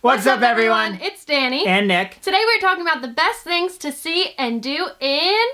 What's up, everyone? It's Dani. And Nick. Today we're talking about the best things to see and do in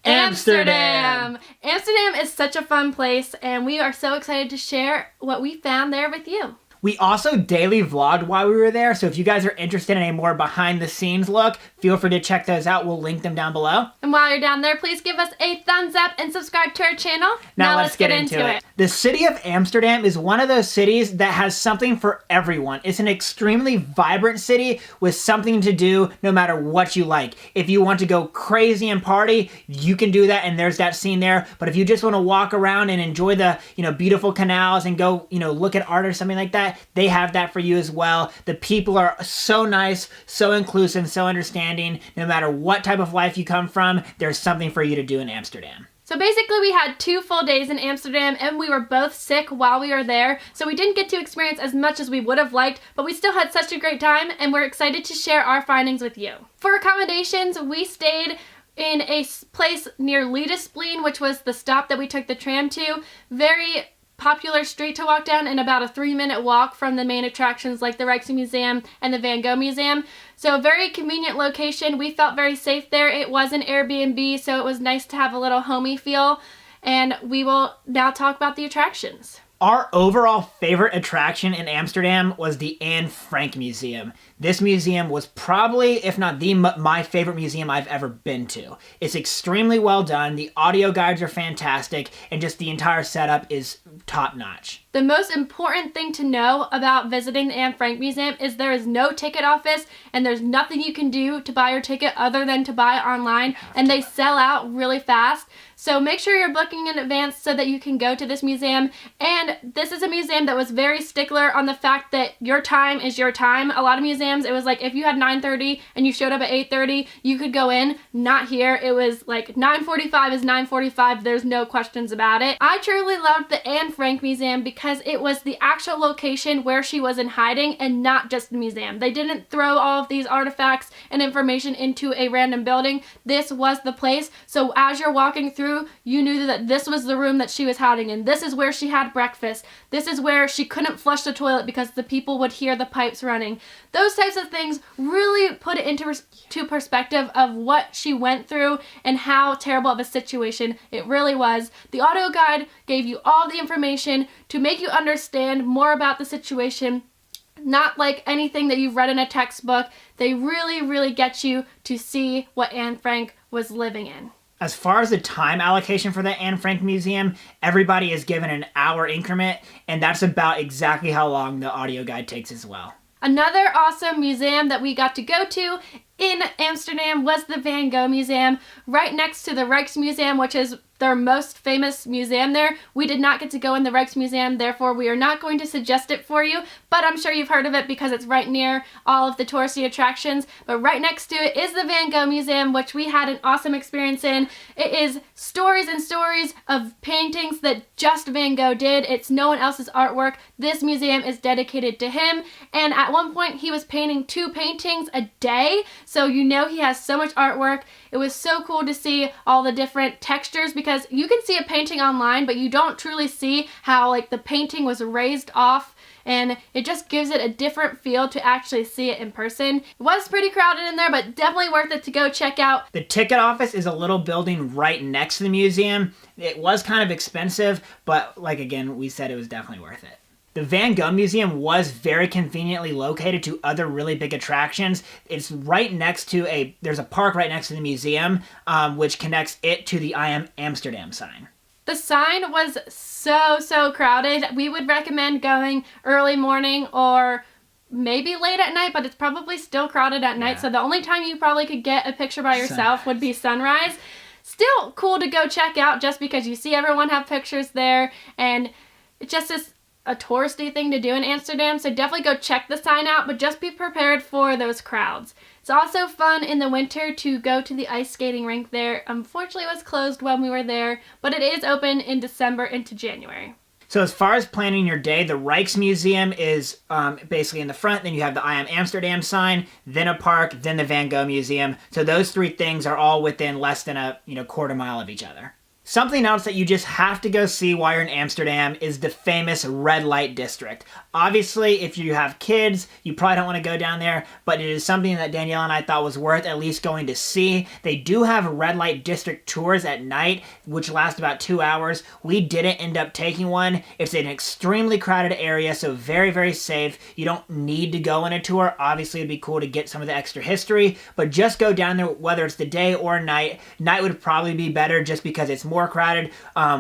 Amsterdam. Amsterdam is such a fun place, and we are so excited to share what we found there with you. We also daily vlogged while we were there, so if you guys are interested in a more behind-the-scenes look, feel free to check those out. We'll link them down below. And while you're down there, please give us a thumbs up and subscribe to our channel. Now let's get into it. The city of Amsterdam is one of those cities that has something for everyone. It's an extremely vibrant city with something to do no matter what you like. If you want to go crazy and party, you can do that, and there's that scene there. But if you just want to walk around and enjoy the, beautiful canals and go, look at art or something like that, they have that for you as well. The people are so nice, so inclusive, so understanding. No matter what type of life you come from, there's something for you to do in Amsterdam. So basically we had 2 full days in Amsterdam, and we were both sick while we were there, so we didn't get to experience as much as we would have liked, but we still had such a great time, and we're excited to share our findings with you. For accommodations, we stayed in a place near Leidesplein, which was the stop that we took the tram to. Very popular street to walk down, and about a 3-minute walk from the main attractions like the Rijksmuseum and the Van Gogh Museum. So very convenient location. We felt very safe there. It was an Airbnb, so it was nice to have a little homey feel. And we will now talk about the attractions. Our overall favorite attraction in Amsterdam was the Anne Frank Museum. This museum was probably, if not my favorite museum I've ever been to. It's extremely well done, the audio guides are fantastic, and just the entire setup is top-notch. The most important thing to know about visiting the Anne Frank Museum is there is no ticket office, and there's nothing you can do to buy your ticket other than to buy it online, and they sell out really fast. So make sure you're booking in advance so that you can go to this museum. And this is a museum that was very stickler on the fact that your time is your time. A lot of museums, it was like if you had 9:30 and you showed up at 8:30, you could go in. Not here. It was like 9:45 is 9:45. There's no questions about it. I truly loved the Anne Frank Museum because it was the actual location where she was in hiding and not just a museum. They didn't throw all of these artifacts and information into a random building. This was the place. So as you're walking through, you knew that this was the room that she was hiding in. This is where she had breakfast. This is where she couldn't flush the toilet because the people would hear the pipes running. Those types of things really put it into perspective of what she went through and how terrible of a situation it really was. The audio guide gave you all the information to make you understand more about the situation. Not like anything that you've read in a textbook. They really get you to see what Anne Frank was living in. As far as the time allocation for the Anne Frank Museum, everybody is given an hour increment, and that's about exactly how long the audio guide takes as well. Another awesome museum that we got to go to in Amsterdam was the Van Gogh Museum, right next to the Rijksmuseum, which is their most famous museum there. We did not get to go in the Rijksmuseum, therefore we are not going to suggest it for you, but I'm sure you've heard of it because it's right near all of the touristy attractions. But right next to it is the Van Gogh Museum, which we had an awesome experience in. It is stories and stories of paintings that just Van Gogh did. It's no one else's artwork. This museum is dedicated to him, and at one point he was painting 2 paintings a day, so he has so much artwork. It was so cool to see all the different textures because you can see a painting online, but you don't truly see how the painting was raised off, and it just gives it a different feel to actually see it in person. It was pretty crowded in there, but definitely worth it to go check out. The ticket office is a little building right next to the museum. It was kind of expensive, but again, we said it was definitely worth it. The Van Gogh Museum was very conveniently located to other really big attractions. It's right next to there's a park right next to the museum, which connects it to the I Am Amsterdam sign. The sign was so crowded. We would recommend going early morning or maybe late at night, but it's probably still crowded at night. Yeah. So the only time you probably could get a picture by yourself would be sunrise. Still cool to go check out just because you see everyone have pictures there, and it just is a touristy thing to do in Amsterdam, so definitely go check the sign out, but just be prepared for those crowds. It's also fun in the winter to go to the ice skating rink there. Unfortunately, it was closed when we were there, but it is open in December into January. So as far as planning your day, the Rijksmuseum is basically in the front, then you have the I Am Amsterdam sign, then a park, then the Van Gogh Museum. So those 3 things are all within less than a quarter mile of each other. Something else that you just have to go see while you're in Amsterdam is the famous red light district. Obviously, if you have kids, you probably don't want to go down there, but it is something that Danielle and I thought was worth at least going to see. They do have red light district tours at night, which last about 2 hours. We didn't end up taking one. It's an extremely crowded area, so very, very safe. You don't need to go on a tour. Obviously, it'd be cool to get some of the extra history, but just go down there, whether it's the day or night. Night would probably be better just because it's more crowded.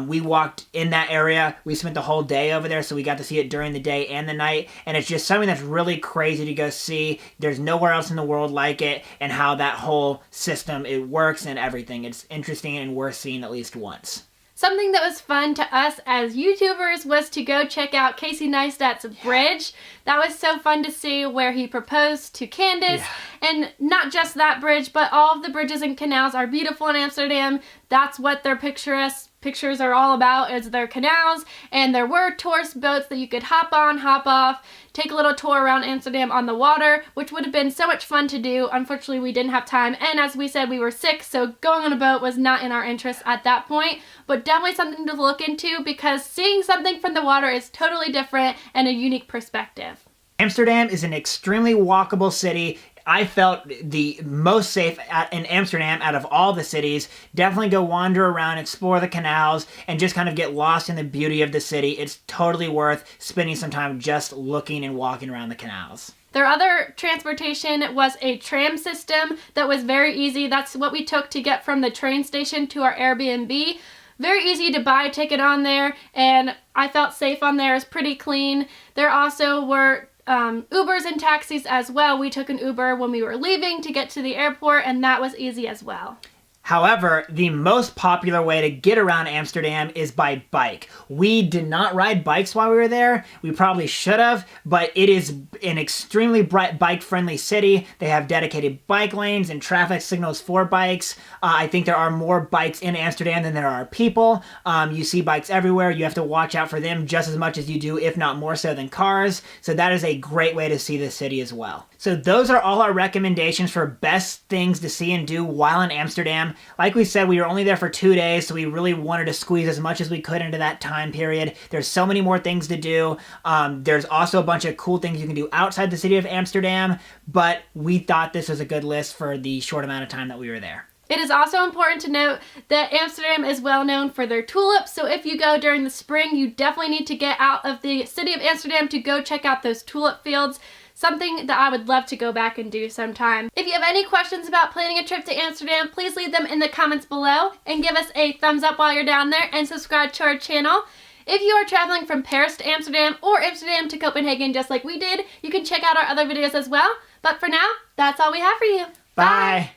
We walked in that area. We spent the whole day over there, so we got to see it during the day and the night, and it's just something that's really crazy to go see. There's nowhere else in the world like it, and how that whole system, it works and everything. It's interesting and worth seeing at least once. Something that was fun to us as YouTubers was to go check out Casey Neistat's bridge. That was so fun to see, where he proposed to Candace. Yeah. And not just that bridge, but all of the bridges and canals are beautiful in Amsterdam. That's what their pictures are all about, is their canals. And there were tourist boats that you could hop on, hop off, take a little tour around Amsterdam on the water, which would have been so much fun to do. Unfortunately, we didn't have time, and as we said, we were sick, so going on a boat was not in our interest at that point, but definitely something to look into, because seeing something from the water is totally different and a unique perspective. Amsterdam is an extremely walkable city. I felt the most safe in Amsterdam out of all the cities. Definitely go wander around, explore the canals, and just kind of get lost in the beauty of the city. It's totally worth spending some time just looking and walking around the canals. Their other transportation was a tram system that was very easy. That's what we took to get from the train station to our Airbnb. Very easy to buy a ticket on there, and I felt safe on there. It's pretty clean. There also were Ubers and taxis as well. We took an Uber when we were leaving to get to the airport, and that was easy as well. However, the most popular way to get around Amsterdam is by bike. We did not ride bikes while we were there. We probably should have, but it is an extremely bike-friendly city. They have dedicated bike lanes and traffic signals for bikes. I think there are more bikes in Amsterdam than there are people. You see bikes everywhere. You have to watch out for them just as much as you do, if not more so, than cars. So that is a great way to see the city as well. So those are all our recommendations for best things to see and do while in Amsterdam. Like we said, we were only there for 2 days, so we really wanted to squeeze as much as we could into that time period. There's so many more things to do. There's also a bunch of cool things you can do outside the city of Amsterdam, but we thought this was a good list for the short amount of time that we were there. It is also important to note that Amsterdam is well known for their tulips, so if you go during the spring, you definitely need to get out of the city of Amsterdam to go check out those tulip fields. Something that I would love to go back and do sometime. If you have any questions about planning a trip to Amsterdam, please leave them in the comments below, and give us a thumbs up while you're down there, and subscribe to our channel. If you are traveling from Paris to Amsterdam or Amsterdam to Copenhagen just like we did, you can check out our other videos as well. But for now, that's all we have for you. Bye.